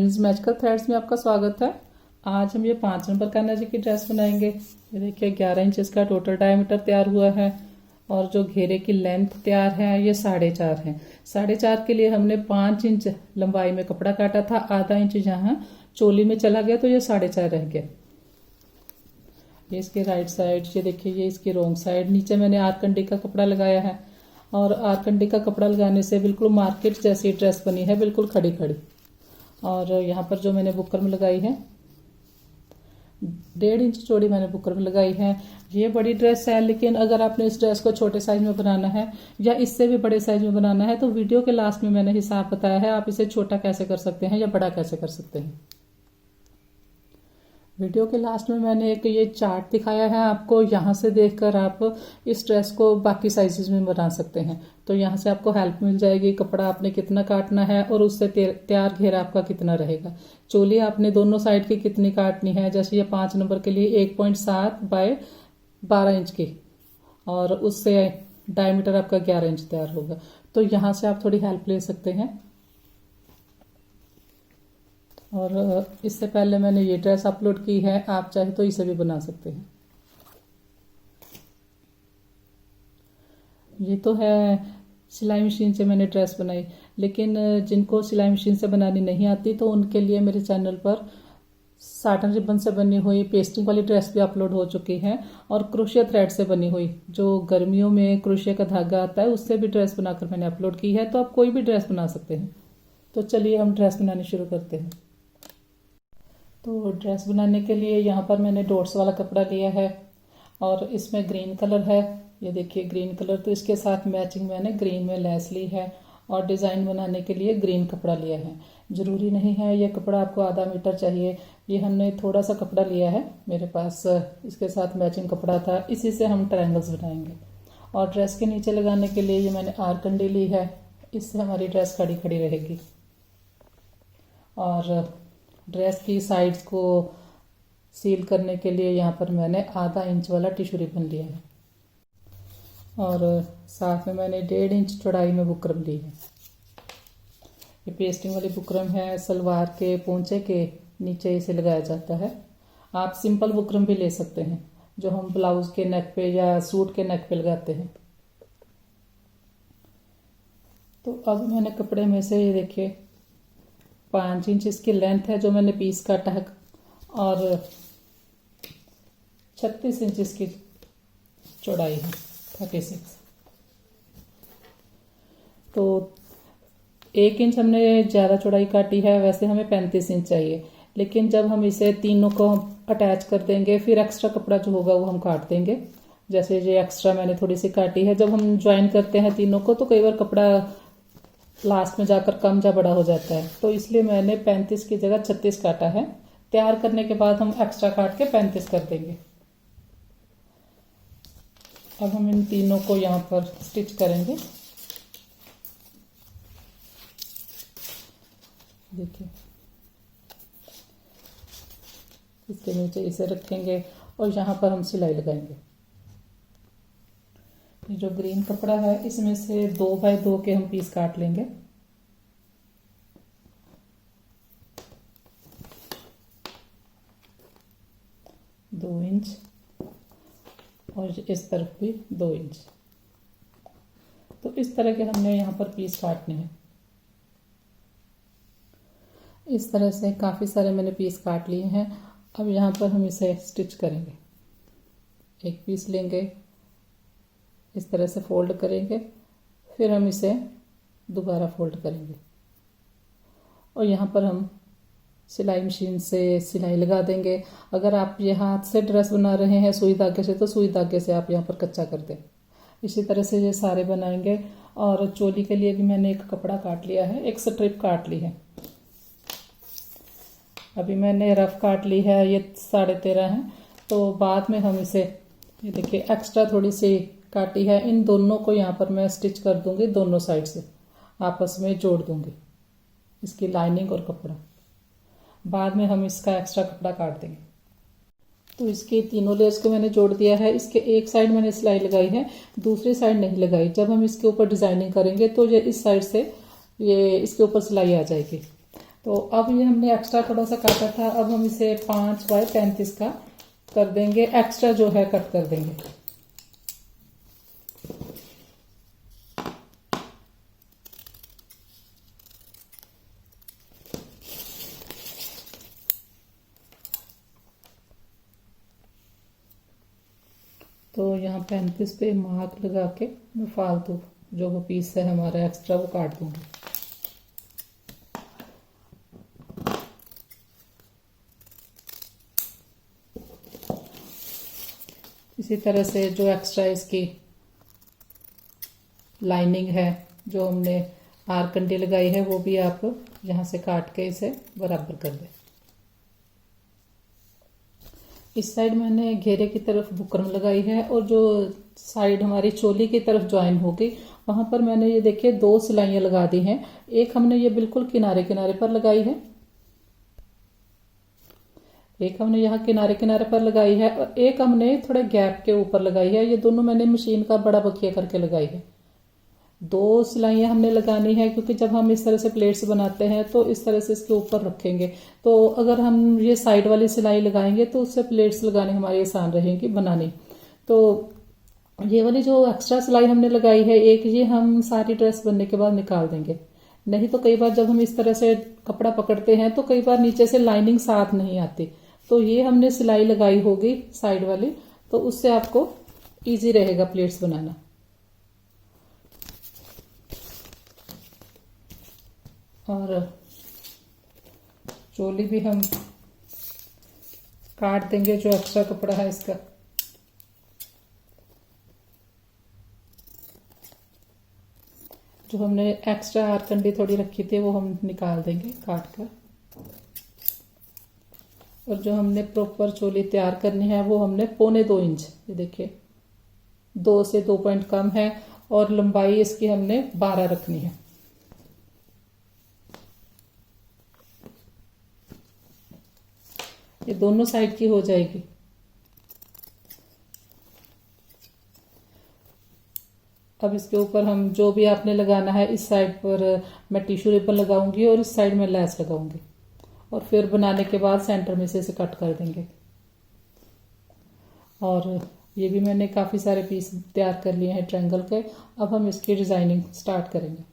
Friends, magical threads में आपका स्वागत है। आज हम ये 5 नंबर कान्हा जी की ड्रेस बनाएंगे। ये देखिए 11 इंच इसका टोटल डायमीटर तैयार हुआ है और जो घेरे की लेंथ तैयार है ये 4.5 है। 4.5 के लिए हमने 5 इंच लंबाई में कपड़ा काटा था, आधा इंच जहाँ चोली में चला गया तो ये 4.5 रह गया। ये इसके राइट साइड, ये देखिए ये इसकी रोंग साइड। नीचे मैंने आरकंडी का कपड़ा लगाया है और आरकंडी का कपड़ा लगाने से बिल्कुल मार्केट जैसी ड्रेस बनी है, बिल्कुल खड़ी खड़ी। और यहाँ पर जो मैंने बुकरम लगाई है 1.5 इंच चौड़ी मैंने बुकरम लगाई है। ये बड़ी ड्रेस है, लेकिन अगर आपने इस ड्रेस को छोटे साइज में बनाना है या इससे भी बड़े साइज में बनाना है तो वीडियो के लास्ट में मैंने हिसाब बताया है, आप इसे छोटा कैसे कर सकते हैं या बड़ा कैसे कर सकते हैं। वीडियो के लास्ट में मैंने एक ये चार्ट दिखाया है आपको, यहाँ से देखकर आप इस ड्रेस को बाकी साइजेस में बना सकते हैं। तो यहाँ से आपको हेल्प मिल जाएगी, कपड़ा आपने कितना काटना है और उससे तैयार घेरा आपका कितना रहेगा। चोली आपने दोनों साइड की कितनी काटनी है, जैसे ये 5 नंबर के लिए 1.7 बाय 12 इंच की, और उससे डायमीटर आपका 11 इंच तैयार होगा। तो यहाँ से आप थोड़ी हेल्प ले सकते हैं। और इससे पहले मैंने ये ड्रेस अपलोड की है, आप चाहे तो इसे भी बना सकते हैं। ये तो है सिलाई मशीन से मैंने ड्रेस बनाई, लेकिन जिनको सिलाई मशीन से बनानी नहीं आती तो उनके लिए मेरे चैनल पर साटन रिबन से बनी हुई पेस्टिंग वाली ड्रेस भी अपलोड हो चुकी है और क्रोशिया थ्रेड से बनी हुई, जो गर्मियों में क्रोशिया का धागा आता है उससे भी ड्रेस बनाकर मैंने अपलोड की है। तो आप कोई भी ड्रेस बना सकते हैं। तो चलिए हम ड्रेस बनानी शुरू करते हैं। तो ड्रेस बनाने के लिए यहाँ पर मैंने डॉट्स वाला कपड़ा लिया है और इसमें ग्रीन कलर है। ये देखिए ग्रीन कलर, तो इसके साथ मैचिंग मैंने ग्रीन में लेस ली है और डिज़ाइन बनाने के लिए ग्रीन कपड़ा लिया है। ज़रूरी नहीं है ये कपड़ा आपको आधा मीटर चाहिए, ये हमने थोड़ा सा कपड़ा लिया है, मेरे पास इसके साथ मैचिंग कपड़ा था, इसी से हम ट्रायंगल्स बनाएंगे। और ड्रेस के नीचे लगाने के लिए ये मैंने आरकंडी ली है, इससे हमारी ड्रेस खड़ी खड़ी रहेगी। और ड्रेस की साइड्स को सील करने के लिए यहाँ पर मैंने आधा इंच वाला टिश्यू रिबन लिया है और साथ में मैंने 1.5 इंच चौड़ाई में बुकरम ली है। ये पेस्टिंग वाली बुकरम है, सलवार के पोंचे के नीचे इसे लगाया जाता है। आप सिंपल बुकरम भी ले सकते हैं, जो हम ब्लाउज के नेक पे या सूट के नेक पे लगाते हैं। तो अब मैंने कपड़े में से ये देखिए 5 इंच इसकी लेंथ है जो मैंने पीस काटा है और 36 इंच इसकी चौड़ाई है, 36। तो 1 इंच हमने ज़्यादा चौड़ाई काटी है, वैसे हमें 35 इंच चाहिए, लेकिन जब हम इसे तीनों को अटैच कर देंगे फिर एक्स्ट्रा कपड़ा जो होगा वो हम काट देंगे। जैसे ये एक्स्ट्रा मैंने थोड़ी सी काटी है, जब हम ज्वाइन करते हैं तीनों को तो कई बार कपड़ा लास्ट में जाकर कम या बड़ा हो जाता है, तो इसलिए मैंने 35 की जगह 36 काटा है। तैयार करने के बाद हम एक्स्ट्रा काट के 35 कर देंगे। अब हम इन तीनों को यहाँ पर स्टिच करेंगे। देखिए इसके नीचे इसे रखेंगे और यहाँ पर हम सिलाई लगाएंगे। ये जो ग्रीन कपड़ा है इसमें से 2 बाय 2 के हम पीस काट लेंगे। दो इंच और इस तरफ भी 2 इंच। तो इस तरह के हमने यहाँ पर पीस काटने हैं। इस तरह से काफ़ी सारे मैंने पीस काट लिए हैं। अब यहाँ पर हम इसे स्टिच करेंगे। एक पीस लेंगे, इस तरह से फोल्ड करेंगे, फिर हम इसे दोबारा फोल्ड करेंगे और यहाँ पर हम सिलाई मशीन से सिलाई लगा देंगे। अगर आप ये हाथ से ड्रेस बना रहे हैं सुई धागे से, तो सुई धागे से आप यहाँ पर कच्चा कर दें। इसी तरह से ये सारे बनाएंगे। और चोली के लिए भी मैंने एक कपड़ा काट लिया है, एक स्ट्रिप काट ली है। अभी मैंने रफ काट ली है, ये 13.5 है। तो बाद में हम इसे, ये देखिए एक्स्ट्रा थोड़ी सी काटी है, इन दोनों को यहाँ पर मैं स्टिच कर दूंगी, दोनों साइड से आपस में जोड़ दूंगी इसकी लाइनिंग और कपड़ा। बाद में हम इसका एक्स्ट्रा कपड़ा काट देंगे। तो इसकी तीनों लेयर्स को मैंने जोड़ दिया है। इसके एक साइड मैंने सिलाई लगाई है, दूसरी साइड नहीं लगाई। जब हम इसके ऊपर डिजाइनिंग करेंगे तो ये इस साइड से ये इसके ऊपर सिलाई आ जाएगी। तो अब ये हमने एक्स्ट्रा थोड़ा सा काटा था, अब हम इसे 5 बाय 35 का कर देंगे, एक्स्ट्रा जो है कट कर देंगे। तो यहाँ 35 पे मार्क लगा के मैं फालतू जो वो पीस है हमारा एक्स्ट्रा वो काट दूंगी। इसी तरह से जो एक्स्ट्रा इसकी लाइनिंग है, जो हमने आरकंडी लगाई है, वो भी आप यहाँ से काट के इसे बराबर कर दें। इस साइड मैंने घेरे की तरफ बुकरम लगाई है और जो साइड हमारी चोली की तरफ ज्वाइन होगी वहां पर मैंने ये देखिए 2 सिलाइयां लगा दी हैं। एक हमने ये बिल्कुल किनारे किनारे पर लगाई है, एक हमने यहाँ किनारे किनारे पर लगाई है और एक हमने थोड़े गैप के ऊपर लगाई है। ये दोनों मैंने मशीन का बड़ा बखिया करके लगाई है। 2 सिलाइयां हमने लगानी है क्योंकि जब हम इस तरह से प्लेट्स बनाते हैं तो इस तरह से इसके ऊपर रखेंगे, तो अगर हम ये साइड वाली सिलाई लगाएंगे तो उससे प्लेट्स लगाने हमारी आसान रहेगी बनानी। तो ये वाली जो एक्स्ट्रा सिलाई हमने लगाई है एक, ये हम सारी ड्रेस बनने के बाद निकाल देंगे। नहीं तो कई बार जब हम इस तरह से कपड़ा पकड़ते हैं तो कई बार नीचे से लाइनिंग साथ नहीं आती, तो ये हमने सिलाई लगाई होगी साइड वाली, तो उससे आपको इजी रहेगा प्लेट्स बनाना। और चोली भी हम काट देंगे जो एक्स्ट्रा कपड़ा है इसका। जो हमने एक्स्ट्रा आरकंडी थोड़ी रखी थी वो हम निकाल देंगे काट कर। और जो हमने प्रॉपर चोली तैयार करनी है वो हमने 1.25 इंच, ये देखिए 2 से 2 पॉइंट कम है और लंबाई इसकी हमने 12 रखनी है। ये दोनों साइड की हो जाएगी। अब इसके ऊपर हम जो भी आपने लगाना है, इस साइड पर मैं टिश्यू रिबन लगाऊंगी और इस साइड में लैस लगाऊंगी और फिर बनाने के बाद सेंटर में से इसे कट कर देंगे। और ये भी मैंने काफ़ी सारे पीस तैयार कर लिए हैं ट्रायंगल के। अब हम इसकी डिज़ाइनिंग स्टार्ट करेंगे।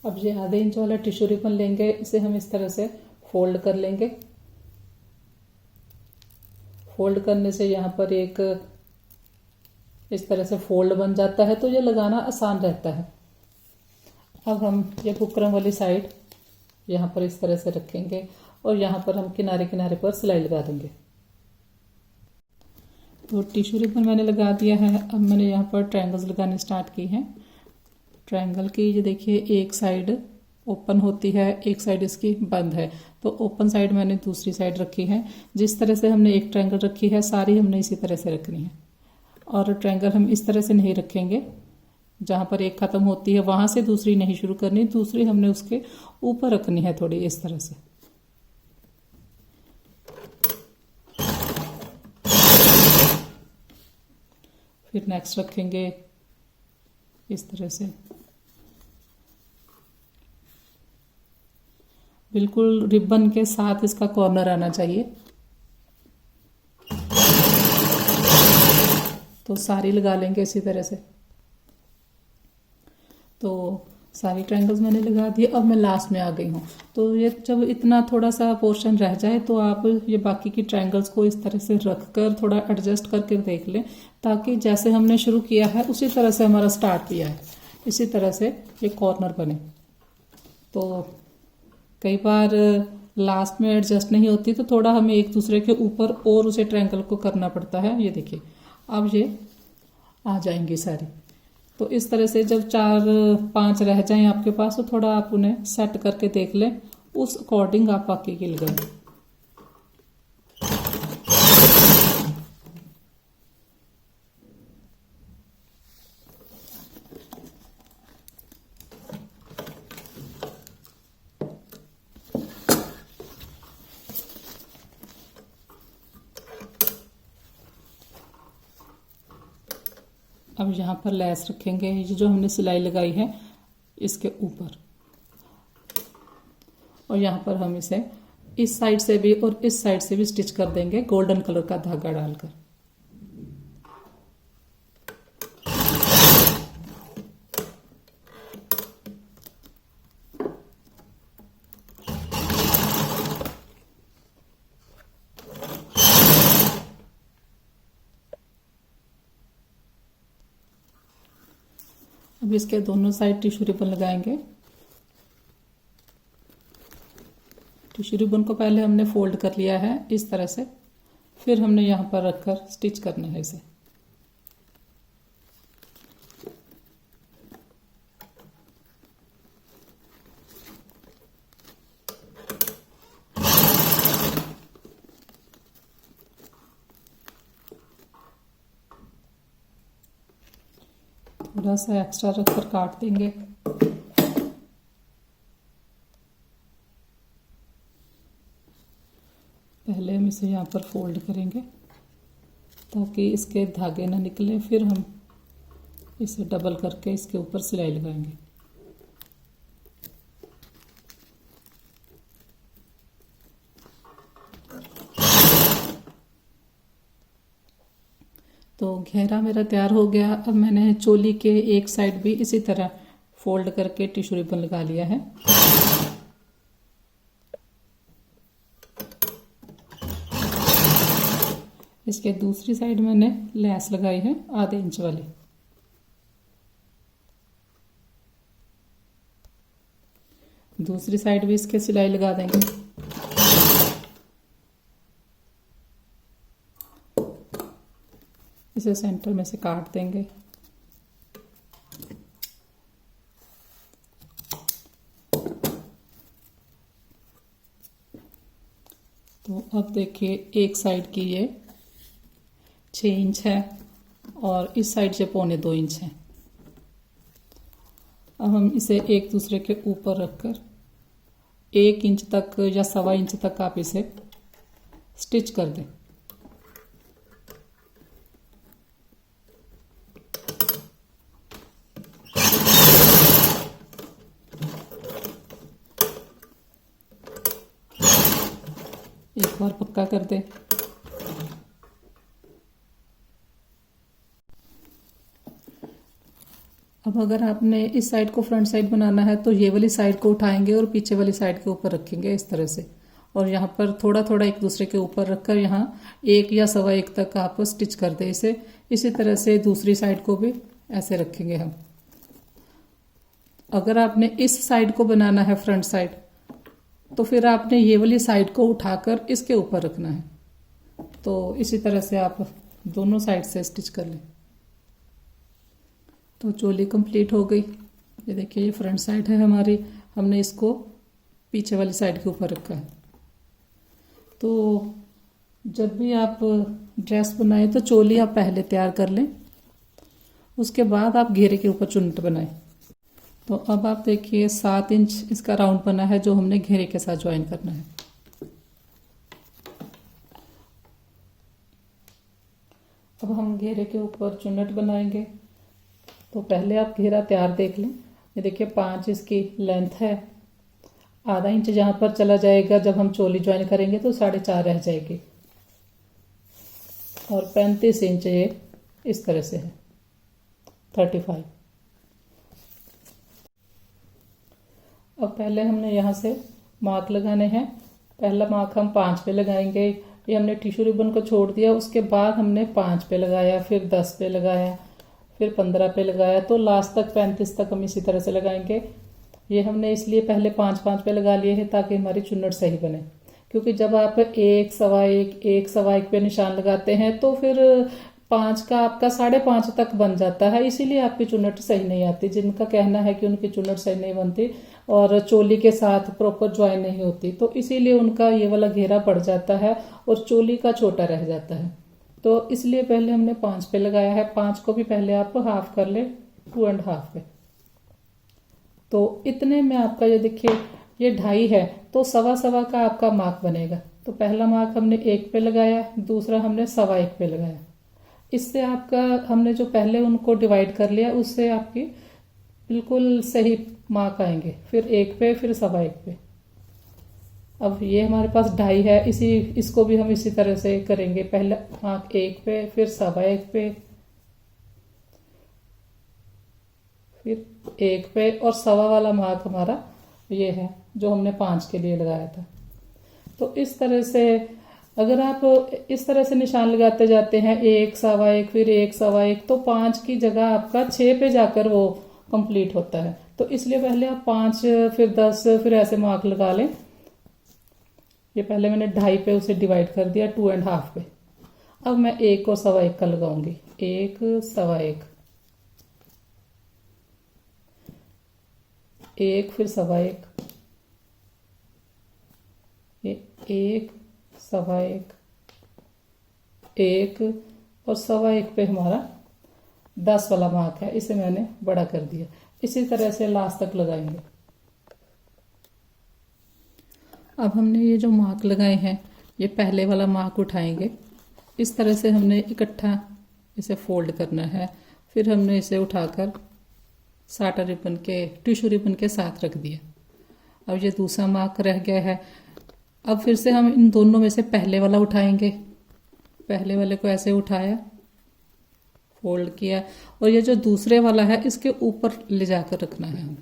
अब ये आधे इंच वाला टिश्यू रिबन लेंगे, इसे हम इस तरह से फोल्ड कर लेंगे। फोल्ड करने से यहाँ पर एक इस तरह से फोल्ड बन जाता है, तो ये लगाना आसान रहता है। अब हम ये बुकरम वाली साइड यहाँ पर इस तरह से रखेंगे और यहाँ पर हम किनारे किनारे पर सिलाई लगा देंगे। तो टिश्यू रिबन मैंने लगा दिया है। अब मैंने यहाँ पर ट्रायंगल्स लगाने स्टार्ट की हैं। ट्रायंगल की ये देखिए एक साइड ओपन होती है, एक साइड इसकी बंद है, तो ओपन साइड मैंने दूसरी साइड रखी है। जिस तरह से हमने एक ट्रायंगल रखी है सारी हमने इसी तरह से रखनी है। और ट्रायंगल हम इस तरह से नहीं रखेंगे, जहाँ पर एक ख़त्म होती है वहाँ से दूसरी नहीं शुरू करनी, दूसरी हमने उसके ऊपर रखनी है थोड़ी इस तरह से। फिर नेक्स्ट रखेंगे इस तरह से, बिल्कुल रिबन के साथ इसका कॉर्नर आना चाहिए। तो सारी लगा लेंगे इसी तरह से। तो सारी ट्रायंगल्स मैंने लगा दिए। अब मैं लास्ट में आ गई हूँ। तो ये जब इतना थोड़ा सा पोर्शन रह जाए तो आप ये बाकी की ट्रायंगल्स को इस तरह से रख कर थोड़ा एडजस्ट करके देख लें, ताकि जैसे हमने शुरू किया है उसी तरह से हमारा स्टार्ट भी आए, इसी तरह से ये कॉर्नर बने। तो कई बार लास्ट में एडजस्ट नहीं होती तो थोड़ा हमें एक दूसरे के ऊपर और उसे ट्रायंगल को करना पड़ता है। ये देखिए अब ये आ जाएंगी सारी। तो इस तरह से जब 4-5 रह जाएं आपके पास तो थोड़ा आप उन्हें सेट करके देख लें, उस अकॉर्डिंग आप बाकी की लगाएं। अब यहाँ पर लैस रखेंगे, ये जो हमने सिलाई लगाई है इसके ऊपर। और यहाँ पर हम इसे इस साइड से भी और इस साइड से भी स्टिच कर देंगे गोल्डन कलर का धागा डालकर। अब इसके दोनों साइड टिश्यू रिबन लगाएंगे। टिश्यू रिबन को पहले हमने फोल्ड कर लिया है इस तरह से, फिर हमने यहाँ पर रखकर स्टिच करना है इसे। थोड़ा सा एक्स्ट्रा रखकर काट देंगे। पहले हम इसे यहाँ पर फोल्ड करेंगे ताकि इसके धागे ना निकले, फिर हम इसे डबल करके इसके ऊपर सिलाई लगाएंगे। तो घेरा मेरा तैयार हो गया। अब मैंने चोली के एक साइड भी इसी तरह फोल्ड करके टिश्यू रिबन लगा लिया है। इसके दूसरी साइड मैंने लेस लगाई है आधे इंच वाली। दूसरी साइड भी इसके सिलाई लगा देंगे। इसे सेंटर में से काट देंगे। तो अब देखिए एक साइड की ये 6 इंच है और इस साइड से 1.25 इंच है। अब हम इसे एक दूसरे के ऊपर रखकर 1 इंच तक या 1.25 इंच तक आप इसे स्टिच कर दें। एक बार पक्का कर दें। अब अगर आपने इस साइड को फ्रंट साइड बनाना है तो ये वाली साइड को उठाएंगे और पीछे वाली साइड के ऊपर रखेंगे इस तरह से, और यहाँ पर थोड़ा थोड़ा एक दूसरे के ऊपर रखकर यहाँ 1 या 1.25 तक आप स्टिच कर दें इसे। इसी तरह से दूसरी साइड को भी ऐसे रखेंगे हम। अगर आपने इस साइड को बनाना है फ्रंट साइड तो फिर आपने ये वाली साइड को उठाकर इसके ऊपर रखना है। तो इसी तरह से आप दोनों साइड से स्टिच कर लें। तो चोली कंप्लीट हो गई। ये देखिए ये फ्रंट साइड है हमारी, हमने इसको पीछे वाली साइड के ऊपर रखा है। तो जब भी आप ड्रेस बनाए तो चोली आप पहले तैयार कर लें, उसके बाद आप घेरे के ऊपर चुन्नट बनाएं। तो अब आप देखिए 7 इंच इसका राउंड बना है जो हमने घेरे के साथ ज्वाइन करना है। अब हम घेरे के ऊपर चुन्नट बनाएंगे। तो पहले आप घेरा तैयार देख लें। ये देखिए 5 इसकी लेंथ है, आधा इंच जहाँ पर चला जाएगा जब हम चोली ज्वाइन करेंगे तो 4.5 रह जाएगी, और 35 इंच ये इस तरह से है 35। अब पहले हमने यहाँ से मार्क लगाने हैं। पहला मार्क हम 5 पे लगाएंगे। ये हमने टिश्यू रिबन को छोड़ दिया, उसके बाद हमने 5 पे लगाया, फिर 10 पे लगाया, फिर 15 पे लगाया, तो लास्ट तक 35 तक हम इसी तरह से लगाएंगे। ये हमने इसलिए पहले 5-5 पे लगा लिए हैं ताकि हमारी चुन्नट सही बने, क्योंकि जब आप 1, 1.25, 1.25 पे निशान लगाते हैं तो फिर 5 का आपका 5.5 तक बन जाता है, इसीलिए आपकी चुन्नट सही नहीं आती। जिनका कहना है कि उनकी चुन्नट सही नहीं बनती और चोली के साथ प्रॉपर ज्वाइन नहीं होती, तो इसीलिए उनका ये वाला घेरा बढ़ जाता है और चोली का छोटा रह जाता है। तो इसलिए पहले हमने 5 पे लगाया है। 5 को भी पहले आप हाफ कर ले 2.5 पे। तो इतने में आपका ये देखिए ये 2.5 है, तो 1.25 का आपका मार्क बनेगा। तो पहला मार्क हमने 1 पे लगाया, दूसरा हमने 1.25 पे लगाया। इससे आपका हमने जो पहले उनको डिवाइड कर लिया उससे आपकी बिल्कुल सही मार्क आएंगे। फिर 1 पे, फिर 1.25 पे। अब ये हमारे पास 2.5 है, इसको भी हम इसी तरह से करेंगे। पहले मार्क 1 पे, फिर 1.25 पे, फिर 1 पे, और 1.25 वाला मार्क हमारा ये है जो हमने 5 के लिए लगाया था। तो इस तरह से अगर आप इस तरह से निशान लगाते जाते हैं 1, 1.25, फिर 1, 1.25, तो 5 की जगह आपका 6 पे जाकर वो कंप्लीट होता है। तो इसलिए पहले आप 5, फिर 10, फिर ऐसे मार्क लगा लें। ये पहले मैंने 2.5 पे उसे डिवाइड कर दिया 2.5 पे। अब मैं 1 और 1.25 का लगाऊंगी। 1, 1.25, 1, फिर 1.25, 1, 1.25, 1 और 1.25 पे हमारा 10 वाला मार्क है, इसे मैंने बड़ा कर दिया। इसी तरह से लास्ट तक लगाएंगे। अब हमने ये जो मार्क लगाए हैं, ये पहले वाला मार्क उठाएंगे। इस तरह से हमने इकट्ठा इसे फोल्ड करना है। फिर हमने इसे उठाकर साटा रिबन के, टिश्यू रिबन के साथ रख दिया। अब ये दूसरा मार्क रह गया है। अब फिर से हम इन दोनों में से पहले वाला उठाएंगे। पहले वाले को ऐसे उठाया, फोल्ड किया, और ये जो दूसरे वाला है इसके ऊपर ले जाकर रखना है।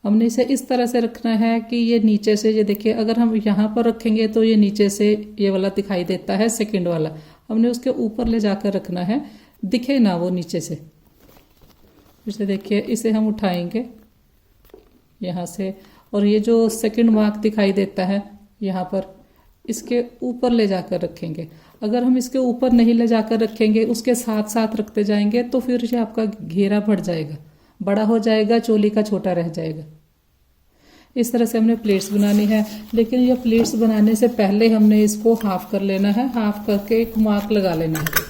हमने इसे इस तरह से रखना है कि ये नीचे से, ये देखिए अगर हम यहाँ पर रखेंगे तो ये नीचे से ये वाला दिखाई देता है, सेकंड वाला। हमने उसके ऊपर ले जाकर रखना है, दिखे ना वो नीचे से। फिर से देखिए, इसे हम उठाएंगे यहाँ से, और ये जो सेकंड मार्क दिखाई देता है यहाँ पर, इसके ऊपर ले जाकर रखेंगे। अगर हम इसके ऊपर नहीं ले जाकर रखेंगे, उसके साथ साथ रखते जाएंगे, तो फिर ये आपका घेरा बढ़ जाएगा, बड़ा हो जाएगा, चोली का छोटा रह जाएगा। इस तरह से हमने प्लेट्स बनानी है। लेकिन ये प्लेट्स बनाने से पहले हमने इसको हाफ कर लेना है। हाफ करके एक मार्क लगा लेना है।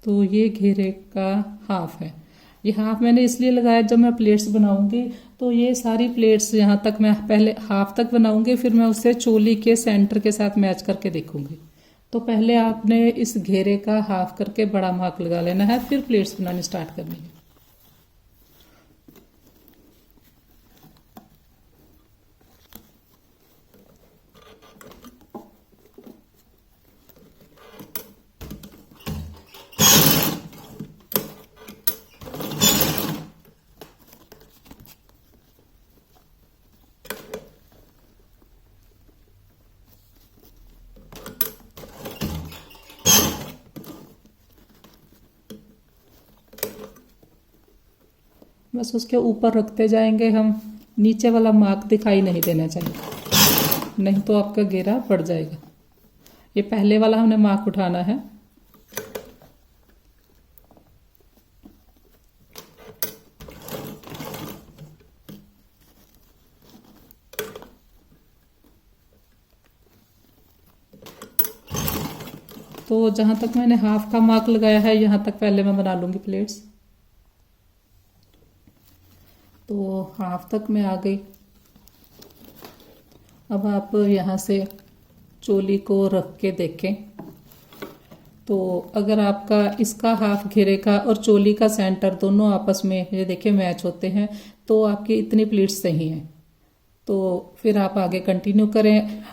तो ये घेरे का हाफ है। ये हाफ मैंने इसलिए लगाया, जब मैं प्लेट्स बनाऊंगी तो ये सारी प्लेट्स यहाँ तक मैं पहले हाफ तक बनाऊंगी, फिर मैं उसे चोली के सेंटर के साथ मैच करके देखूंगी। तो पहले आपने इस घेरे का हाफ करके बड़ा मार्क लगा लेना है, फिर प्लेट्स बनानी स्टार्ट करनी है। बस उसके ऊपर रखते जाएंगे हम। नीचे वाला मार्क दिखाई नहीं देना चाहिए, नहीं तो आपका घेरा बढ़ जाएगा। ये पहले वाला हमने मार्क उठाना है। तो जहां तक मैंने हाफ का मार्क लगाया है, यहां तक पहले मैं बना लूंगी प्लेट्स। तो हाफ तक मैं आ गई। अब आप यहाँ से चोली को रख के देखें, तो अगर आपका इसका हाफ घेरे का और चोली का सेंटर दोनों आपस में ये देखिए मैच होते हैं, तो आपकी इतनी प्लीट्स सही हैं। तो फिर आप आगे कंटिन्यू करें,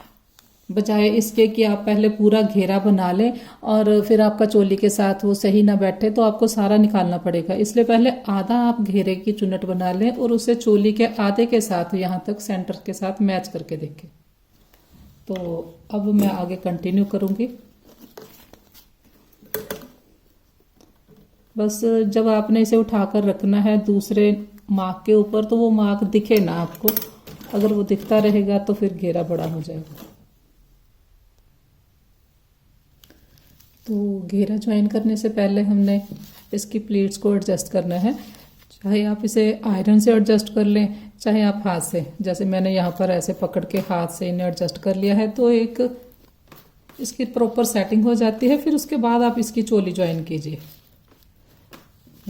बजाय इसके कि आप पहले पूरा घेरा बना लें और फिर आपका चोली के साथ वो सही ना बैठे, तो आपको सारा निकालना पड़ेगा। इसलिए पहले आधा आप घेरे की चुन्नट बना लें और उसे चोली के आधे के साथ यहाँ तक सेंटर के साथ मैच करके देखें। तो अब मैं आगे कंटिन्यू करूँगी। बस जब आपने इसे उठाकर रखना है दूसरे मार्क के ऊपर, तो वो मार्क दिखे ना आपको। अगर वो दिखता रहेगा तो फिर घेरा बड़ा हो जाएगा। तो घेरा ज्वाइन करने से पहले हमने इसकी प्लीट्स को एडजस्ट करना है। चाहे आप इसे आयरन से एडजस्ट कर लें, चाहे आप हाथ से, जैसे मैंने यहाँ पर ऐसे पकड़ के हाथ से इन्हें एडजस्ट कर लिया है, तो एक इसकी प्रॉपर सेटिंग हो जाती है। फिर उसके बाद आप इसकी चोली ज्वाइन कीजिए।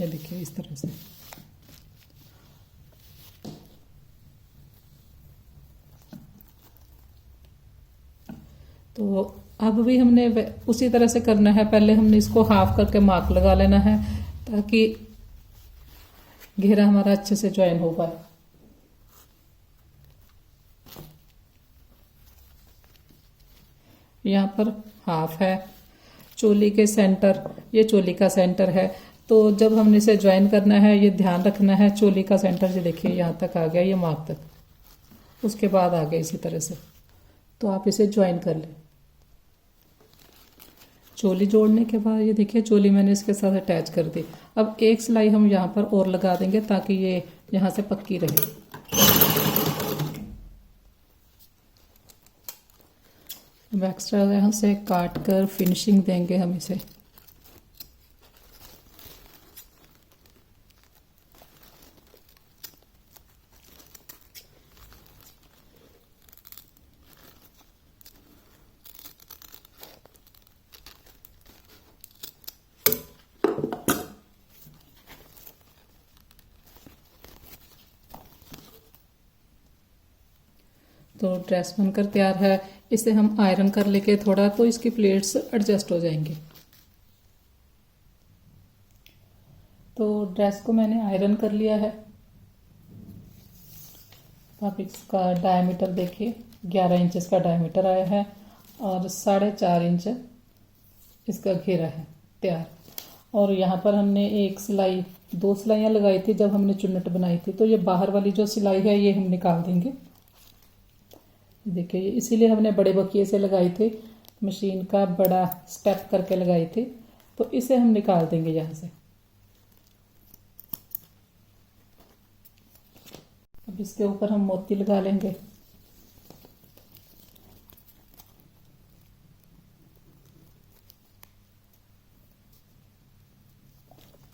ये देखिए इस तरह से। तो अब भी हमने उसी तरह से करना है। पहले हमने इसको हाफ करके मार्क लगा लेना है ताकि घेरा हमारा अच्छे से ज्वाइन हो पाए। यहाँ पर हाफ है चोली के सेंटर, ये चोली का सेंटर है। तो जब हमने इसे ज्वाइन करना है ये ध्यान रखना है, चोली का सेंटर जो देखिए यहाँ तक आ गया, ये मार्क तक, उसके बाद आ गया इसी तरह से। तो आप इसे ज्वाइन कर लें। चोली जोड़ने के बाद ये देखिए चोली मैंने इसके साथ अटैच कर दी। अब एक सिलाई हम यहाँ पर और लगा देंगे ताकि ये यहाँ से पक्की रहे। अब एक्स्ट्रा यहाँ से काट कर फिनिशिंग देंगे हम इसे। तो ड्रेस बनकर तैयार है। इसे हम आयरन कर लेके थोड़ा तो इसकी प्लेट्स एडजस्ट हो जाएंगे। तो ड्रेस को मैंने आयरन कर लिया है। आप इसका डायमीटर देखिए, 11 इंच इसका डायमीटर आया है और 4.5 इंच इसका घेरा है तैयार। और यहाँ पर हमने एक सिलाई, 2 सिलाइयाँ लगाई थी जब हमने चुन्नट बनाई थी। तो ये बाहर वाली जो सिलाई है ये हम निकाल देंगे। देखिए इसीलिए हमने बड़े बकिए से लगाई थी, मशीन का बड़ा स्टेप करके लगाई थी। तो इसे हम निकाल देंगे यहाँ से। अब इसके ऊपर हम मोती लगा लेंगे।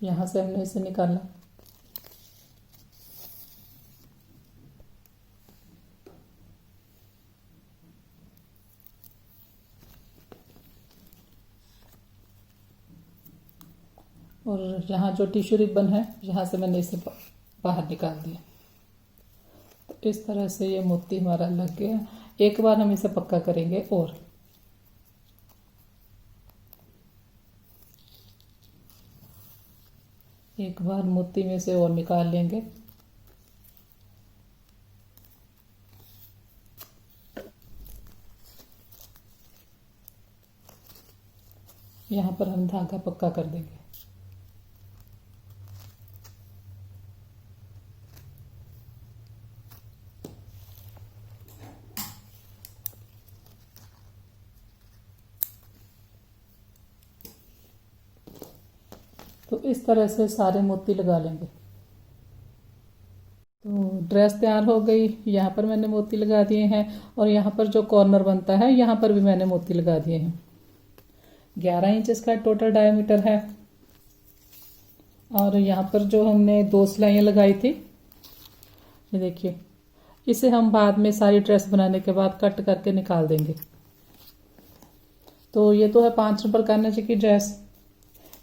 यहाँ से हमने इसे निकाला। और यहाँ जो टिश्यू रिबन है यहाँ से मैंने इसे बाहर निकाल दिया। तो इस तरह से ये मोती हमारा लग गया। एक बार हम इसे पक्का करेंगे और एक बार मोती में से और निकाल लेंगे। यहाँ पर हम धागा पक्का कर देंगे। तो इस तरह से सारे मोती लगा लेंगे। तो ड्रेस तैयार हो गई। यहाँ पर मैंने मोती लगा दिए हैं और यहाँ पर जो कॉर्नर बनता है यहाँ पर भी मैंने मोती लगा दिए हैं। 11 इंच इसका टोटल डायमीटर है। और यहाँ पर जो हमने 2 सिलाइयाँ लगाई थी ये देखिए, इसे हम बाद में सारी ड्रेस बनाने के बाद कट करके निकाल देंगे। तो ये तो है 5 नंबर कान्हा जी की ड्रेस।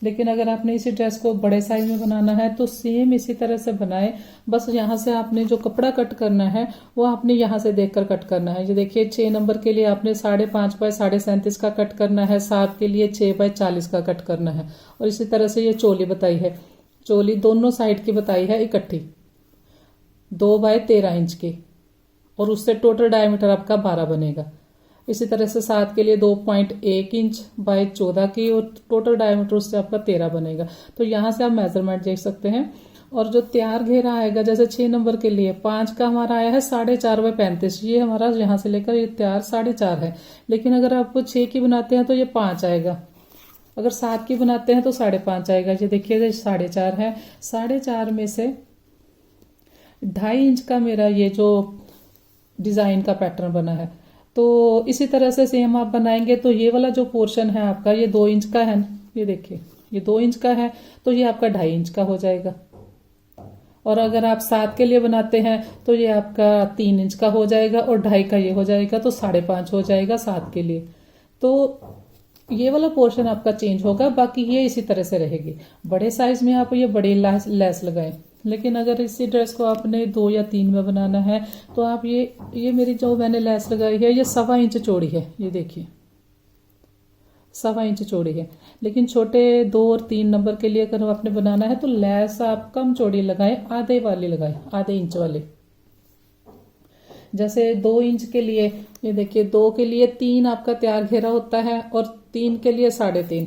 लेकिन अगर आपने इसी ड्रेस को बड़े साइज में बनाना है तो सेम इसी तरह से बनाए। बस यहाँ से आपने जो कपड़ा कट करना है वो आपने यहाँ से देखकर कट करना है। ये देखिए 6 नंबर के लिए आपने 5.5 बाय 37.5 का कट करना है, 7 के लिए 6 बाय 40 का कट करना है। और इसी तरह से ये चोली बताई है, चोली दोनों साइड की बताई है इकट्ठी 2 बाय 13 इंच की, और उससे टोटल डायमीटर आपका 12 बनेगा। इसी तरह से 7 के लिए 2.1 इंच बाय 14 की, और टोटल डायमीटर उससे आपका 13 बनेगा। तो यहाँ से आप मेजरमेंट देख सकते हैं। और जो तैयार घेरा आएगा, जैसे 6 नंबर के लिए 5 का हमारा आया है 4.5 बाय 35, ये हमारा यहाँ से लेकर ये तैयार 4.5 है। लेकिन अगर आप 6 की बनाते हैं तो ये 5 आएगा, अगर 7 की बनाते हैं तो 5.5 आएगा। ये देखिए 4.5 है। 4.5 में से 2.5 इंच का मेरा ये जो डिजाइन का पैटर्न बना है। तो इसी तरह से सेम आप बनाएंगे तो ये वाला जो पोर्शन है आपका ये 2 इंच का है, ये देखिए ये 2 इंच का है, तो ये आपका 2.5 इंच का हो जाएगा। और अगर आप 7 के लिए बनाते हैं तो ये आपका 3 इंच का हो जाएगा, और 2.5 का ये हो जाएगा, तो 5.5 हो जाएगा 7 के लिए। तो ये वाला पोर्शन आपका चेंज होगा, बाकी ये इसी तरह से रहेगी। बड़े साइज में आप ये बड़ी लेस लगाएं। लेकिन अगर इसी ड्रेस को आपने 2 या 3 में बनाना है तो आप ये मेरी जो मैंने लेस लगाई है ये 1.25 इंच चौड़ी है, ये देखिए 1.25 इंच चौड़ी है। लेकिन छोटे 2 और 3 नंबर के लिए अगर आपने बनाना है तो लैस आप कम चौड़ी लगाएं, आधे वाली लगाएं, आधे इंच वाली। जैसे 2 इंच के लिए ये देखिए 2 के लिए 3 आपका तैयार घेरा होता है और 3 के लिए 3.5,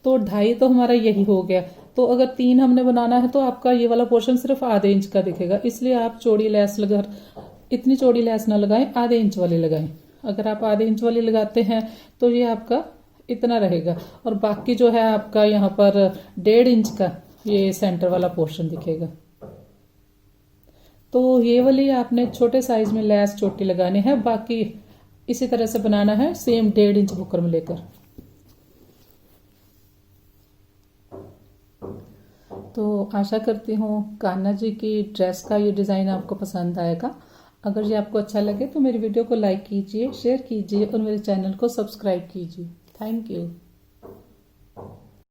तो 2.5 तो हमारा यही हो गया। तो अगर 3 हमने बनाना है तो आपका ये वाला पोर्शन सिर्फ आधे इंच का दिखेगा, इसलिए आप चौड़ी लैस लगा, इतनी चौड़ी लैस ना लगाएं, आधे इंच वाली लगाएं। अगर आप आधे इंच वाली लगाते हैं तो ये आपका इतना रहेगा, और बाकी जो है आपका यहाँ पर 1.5 इंच का ये सेंटर वाला पोर्शन दिखेगा। तो ये वाली आपने छोटे साइज में लैस चोटी लगानी है, बाकी इसी तरह से बनाना है सेम 1.5 इंच बुकरम लेकर। तो आशा करती हूँ कान्हा जी की ड्रेस का ये डिज़ाइन आपको पसंद आएगा। अगर ये आपको अच्छा लगे तो मेरी वीडियो को लाइक कीजिए, शेयर कीजिए और मेरे चैनल को सब्सक्राइब कीजिए। Thank you.